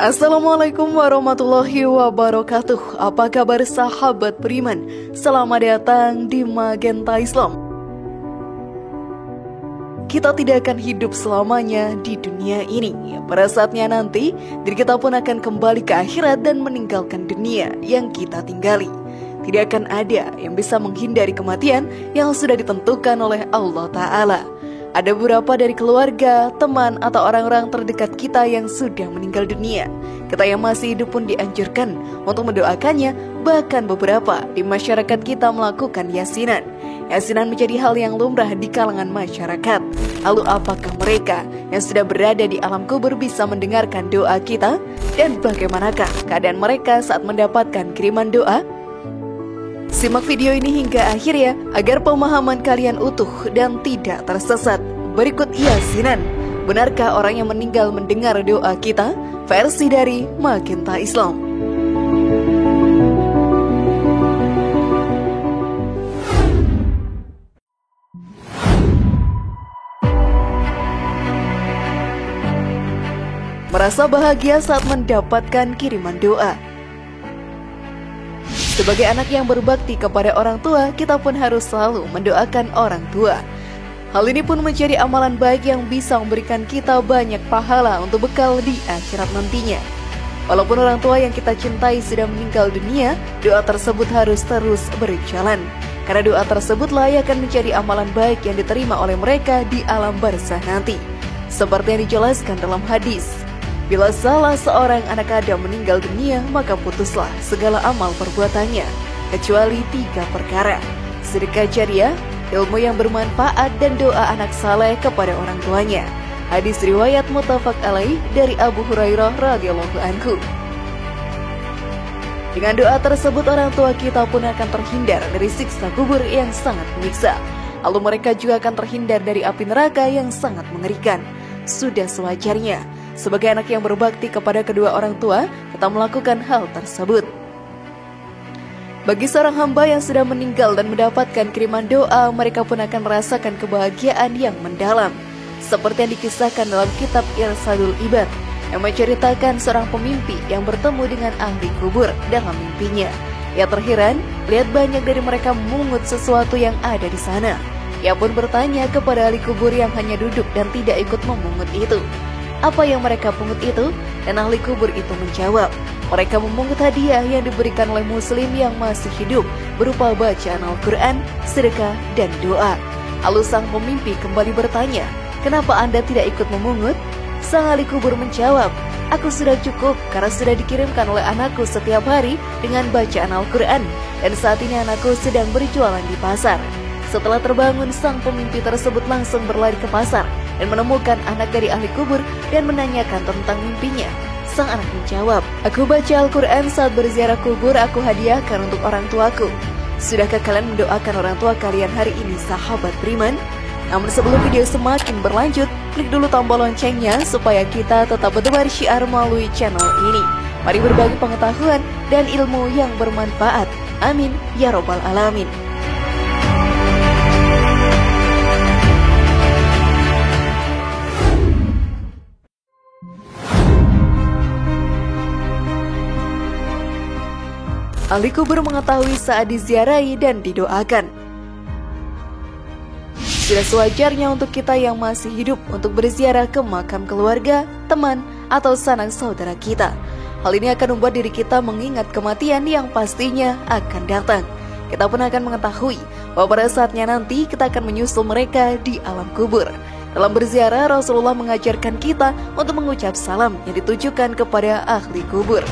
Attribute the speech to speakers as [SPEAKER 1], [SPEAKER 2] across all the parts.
[SPEAKER 1] Assalamualaikum warahmatullahi wabarakatuh. Apa kabar sahabat beriman? Selamat datang di Magenta Islam. Kita tidak akan hidup selamanya di dunia ini. Pada saatnya nanti, diri kita pun akan kembali ke akhirat dan meninggalkan dunia yang kita tinggali. Tidak akan ada yang bisa menghindari kematian yang sudah ditentukan oleh Allah Ta'ala. Ada beberapa dari keluarga, teman, atau orang-orang terdekat kita yang sudah meninggal dunia. Kita yang masih hidup pun dianjurkan untuk mendoakannya. Bahkan beberapa di masyarakat kita melakukan yasinan. Yasinan menjadi hal yang lumrah di kalangan masyarakat. Lalu apakah mereka yang sudah berada di alam kubur bisa mendengarkan doa kita? Dan bagaimanakah keadaan mereka saat mendapatkan kiriman doa? Simak video ini hingga akhir ya, agar pemahaman kalian utuh dan tidak tersesat. Berikut yasinan. Benarkah orang yang meninggal mendengar doa kita? Versi dari Magenta Islam. Merasa bahagia saat mendapatkan kiriman doa. Sebagai anak yang berbakti kepada orang tua, kita pun harus selalu mendoakan orang tua. Hal ini pun menjadi amalan baik yang bisa memberikan kita banyak pahala untuk bekal di akhirat nantinya. Walaupun orang tua yang kita cintai sudah meninggal dunia, doa tersebut harus terus berjalan. Karena doa tersebutlah yang akan menjadi amalan baik yang diterima oleh mereka di alam barzah nanti. Seperti yang dijelaskan dalam hadis, bila salah seorang anak Adam meninggal dunia, maka putuslah segala amal perbuatannya, kecuali 3 perkara: sedekah jariah, ilmu yang bermanfaat, dan doa anak saleh kepada orang tuanya. Hadis riwayat muttafaq alaih dari Abu Hurairah radhiyallahu anhu. Dengan doa tersebut, orang tua kita pun akan terhindar dari siksa kubur yang sangat menyiksa. Lalu mereka juga akan terhindar dari api neraka yang sangat mengerikan. Sudah sewajarnya sebagai anak yang berbakti kepada kedua orang tua, kita melakukan hal tersebut. Bagi seorang hamba yang sudah meninggal dan mendapatkan kiriman doa, mereka pun akan merasakan kebahagiaan yang mendalam. Seperti yang dikisahkan dalam kitab Irsadul Ibad, yang menceritakan seorang pemimpi yang bertemu dengan ahli kubur dalam mimpinya. Ia terheran lihat banyak dari mereka memungut sesuatu yang ada di sana. Ia pun bertanya kepada ahli kubur yang hanya duduk dan tidak ikut memungut itu, apa yang mereka pungut itu? Dan ahli kubur itu menjawab, mereka memungut hadiah yang diberikan oleh muslim yang masih hidup, berupa bacaan Al-Quran, sedekah, dan doa. Lalu sang pemimpi kembali bertanya, kenapa Anda tidak ikut memungut? Sang ahli kubur menjawab, aku sudah cukup karena sudah dikirimkan oleh anakku setiap hari dengan bacaan Al-Quran, dan saat ini anakku sedang berjualan di pasar. Setelah terbangun, sang pemimpi tersebut langsung berlari ke pasar dan menemukan anak dari ahli kubur dan menanyakan tentang mimpinya. Sang anak menjawab, aku baca Al-Quran saat berziarah kubur, aku hadiahkan untuk orang tuaku. Sudahkah kalian mendoakan orang tua kalian hari ini, sahabat beriman? Namun sebelum video semakin berlanjut, klik dulu tombol loncengnya supaya kita tetap bertebar syiar melalui channel ini. Mari berbagi pengetahuan dan ilmu yang bermanfaat. Amin ya robbal alamin. Ahli kubur mengetahui saat diziarahi dan didoakan. Sudah sewajarnya untuk kita yang masih hidup untuk berziarah ke makam keluarga, teman, atau sanak saudara kita. Hal ini akan membuat diri kita mengingat kematian yang pastinya akan datang. Kita pun akan mengetahui bahwa pada saatnya nanti kita akan menyusul mereka di alam kubur. Dalam berziarah, Rasulullah mengajarkan kita untuk mengucap salam yang ditujukan kepada ahli kubur.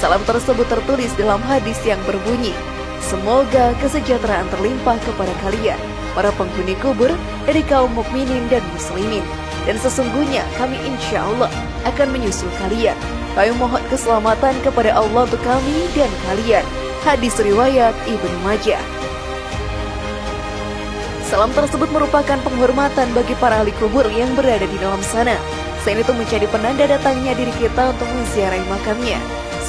[SPEAKER 1] Salam tersebut tertulis dalam hadis yang berbunyi, semoga kesejahteraan terlimpah kepada kalian, para penghuni kubur dari kaum mukminin dan muslimin. Dan sesungguhnya kami insya Allah akan menyusul kalian. Kami mohon keselamatan kepada Allah untuk kami dan kalian. Hadis riwayat Ibnu Majah. Salam tersebut merupakan penghormatan bagi para ahli kubur yang berada di dalam sana. Selain itu menjadi penanda datangnya diri kita untuk menziarahi makamnya.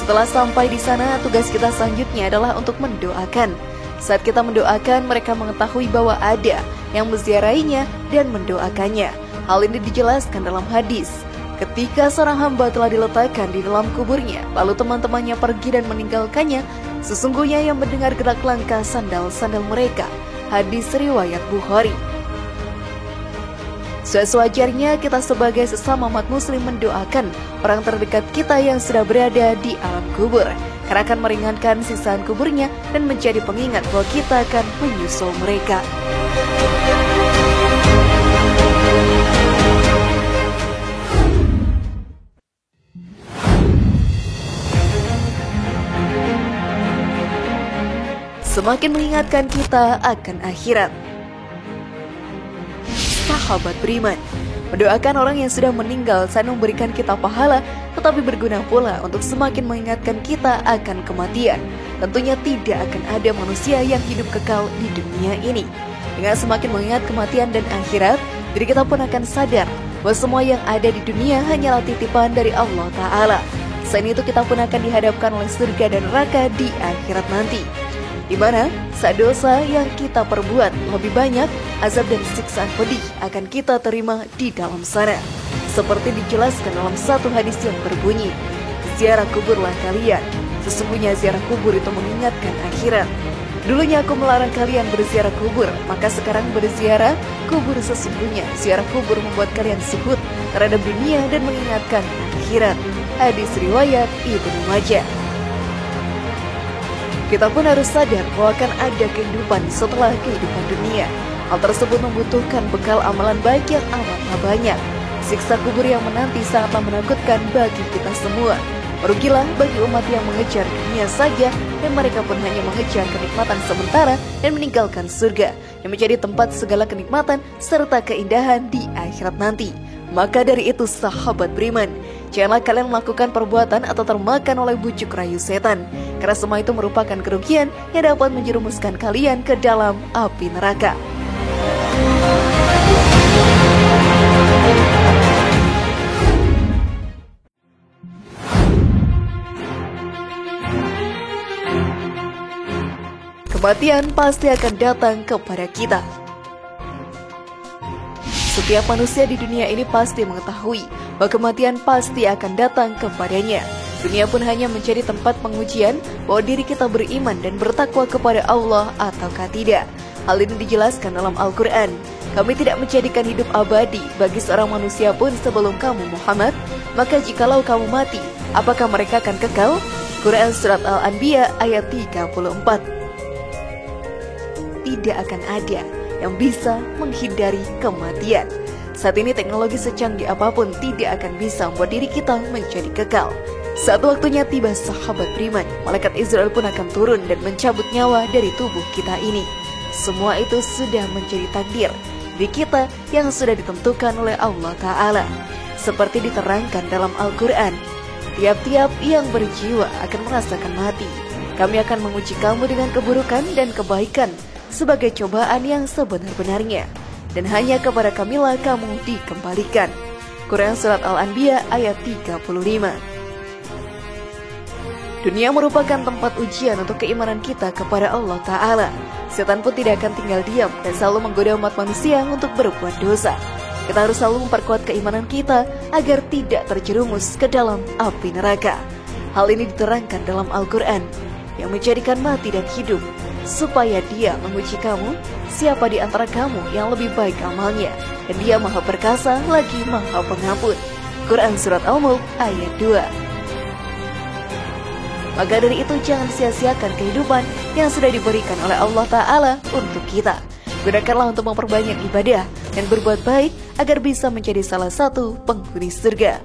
[SPEAKER 1] Setelah sampai di sana, tugas kita selanjutnya adalah untuk mendoakan. Saat kita mendoakan, mereka mengetahui bahwa ada yang menziarahinya dan mendoakannya. Hal ini dijelaskan dalam hadis, Ketika seorang hamba telah diletakkan di dalam kuburnya, lalu teman-temannya pergi dan meninggalkannya, sesungguhnya yang mendengar gerak langkah sandal-sandal mereka. Hadis riwayat Bukhari. Sewajarnya kita sebagai sesama umat muslim mendoakan orang terdekat kita yang sudah berada di alam kubur, karena akan meringankan sisaan kuburnya dan menjadi pengingat bahwa kita akan menyusul mereka. Semakin mengingatkan kita akan akhirat. Sahabat beriman, mendoakan orang yang sudah meninggal saat memberikan kita pahala, tetapi berguna pula untuk semakin mengingatkan kita akan kematian. Tentunya tidak akan ada manusia yang hidup kekal di dunia ini. Dengan semakin mengingat kematian dan akhirat, diri kita pun akan sadar bahwa semua yang ada di dunia hanyalah titipan dari Allah Ta'ala. Selain itu kita pun akan dihadapkan oleh surga dan neraka di akhirat nanti, di mana saat dosa yang kita perbuat lebih banyak, azab dan siksaan pedih akan kita terima di dalam sana. Seperti dijelaskan dalam satu hadis yang berbunyi, ziarah kuburlah kalian, sesungguhnya ziarah kubur itu mengingatkan akhirat. Dulunya aku melarang kalian berziarah kubur, maka sekarang berziarah kubur. Sesungguhnya ziarah kubur membuat kalian suhud terhadap dunia dan mengingatkan akhirat. Hadis riwayat Ibnu Majah. Kita pun harus sadar bahwa akan ada kehidupan setelah kehidupan dunia. Hal tersebut membutuhkan bekal amalan baik yang amatlah banyak. Siksa kubur yang menanti sangatlah menakutkan bagi kita semua. Merugilah bagi umat yang mengejar dunia saja, dan mereka pun hanya mengejar kenikmatan sementara dan meninggalkan surga yang menjadi tempat segala kenikmatan serta keindahan di akhirat nanti. Maka dari itu sahabat beriman, janganlah kalian melakukan perbuatan atau termakan oleh bujuk rayu setan, karena semua itu merupakan kerugian yang dapat menjerumuskan kalian ke dalam api neraka. Kematian pasti akan datang kepada kita. Setiap manusia di dunia ini pasti mengetahui bahwa kematian pasti akan datang kepadanya. Dunia pun hanya menjadi tempat pengujian bahwa diri kita beriman dan bertakwa kepada Allah ataukah tidak. Hal ini dijelaskan dalam Al-Quran. Kami tidak menjadikan hidup abadi bagi seorang manusia pun sebelum kamu Muhammad. Maka jikalau kamu mati, apakah mereka akan kekal? Quran Surat Al-Anbiya ayat 34. Tidak akan ada yang bisa menghindari kematian. Saat ini teknologi secanggih apapun tidak akan bisa membuat diri kita menjadi kekal. Saat waktunya tiba sahabat beriman, malaikat Israel pun akan turun dan mencabut nyawa dari tubuh kita ini. Semua itu sudah menjadi takdir diri kita yang sudah ditentukan oleh Allah Ta'ala. Seperti diterangkan dalam Al-Quran, tiap-tiap yang berjiwa akan merasakan mati. Kami akan menguji kamu dengan keburukan dan kebaikan sebagai cobaan yang sebenar-benarnya, dan hanya kepada kamilah kamu dikembalikan. Quran Surat Al-Anbiya ayat 35. Dunia merupakan tempat ujian untuk keimanan kita kepada Allah Ta'ala. Setan pun tidak akan tinggal diam dan selalu menggoda umat manusia untuk berbuat dosa. Kita harus selalu memperkuat keimanan kita agar tidak terjerumus ke dalam api neraka. Hal ini diterangkan dalam Al-Quran yang menjadikan mati dan hidup, supaya dia menguji kamu, siapa di antara kamu yang lebih baik amalnya, dan dia maha perkasa lagi maha pengampun. Quran Surat Al-Mulk ayat 2. Maka dari itu jangan sia-siakan kehidupan yang sudah diberikan oleh Allah Ta'ala untuk kita. Gunakanlah untuk memperbanyak ibadah dan berbuat baik agar bisa menjadi salah satu penghuni surga.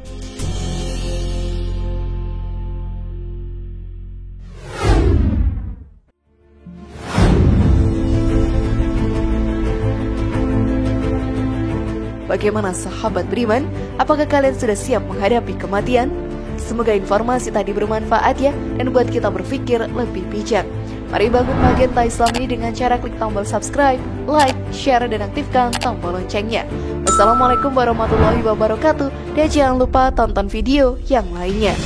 [SPEAKER 1] Bagaimana sahabat beriman? Apakah kalian sudah siap menghadapi kematian? Semoga informasi tadi bermanfaat ya, dan buat kita berpikir lebih bijak. Mari bangun Magenta Islam ini dengan cara klik tombol subscribe, like, share, dan aktifkan tombol loncengnya. Wassalamualaikum warahmatullahi wabarakatuh, dan jangan lupa tonton video yang lainnya.